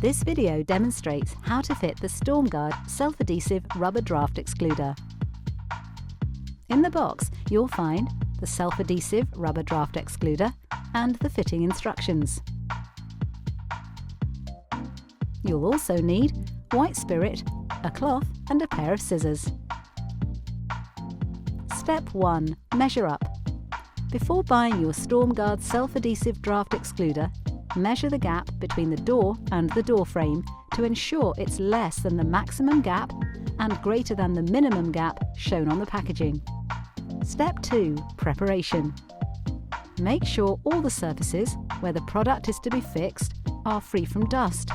This video demonstrates how to fit the Stormguard Self-Adhesive Rubber Draught Excluder. In the box, you'll find the Self-Adhesive Rubber Draught Excluder and the fitting instructions. You'll also need white spirit, a cloth and a pair of scissors. Step 1. Measure up. Before buying your Stormguard Self-Adhesive Draught Excluder, measure the gap between the door and the door frame to ensure it's less than the maximum gap and greater than the minimum gap shown on the packaging. Step 2. Preparation. Make sure all the surfaces where the product is to be fixed are free from dust,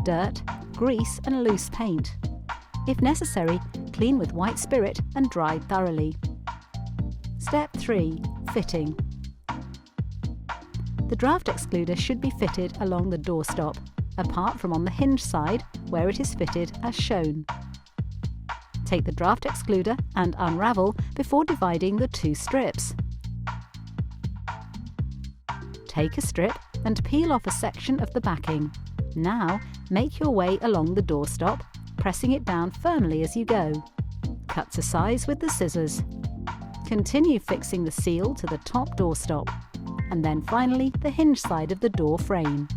dirt, grease and loose paint. If necessary, clean with white spirit and dry thoroughly. Step 3. Fitting. The draught excluder should be fitted along the doorstop, apart from on the hinge side where it is fitted as shown. Take the draught excluder and unravel before dividing the two strips. Take a strip and peel off a section of the backing. Now make your way along the doorstop, pressing it down firmly as you go. Cut to size with the scissors. Continue fixing the seal to the top doorstop, and then finally the hinge side of the door frame.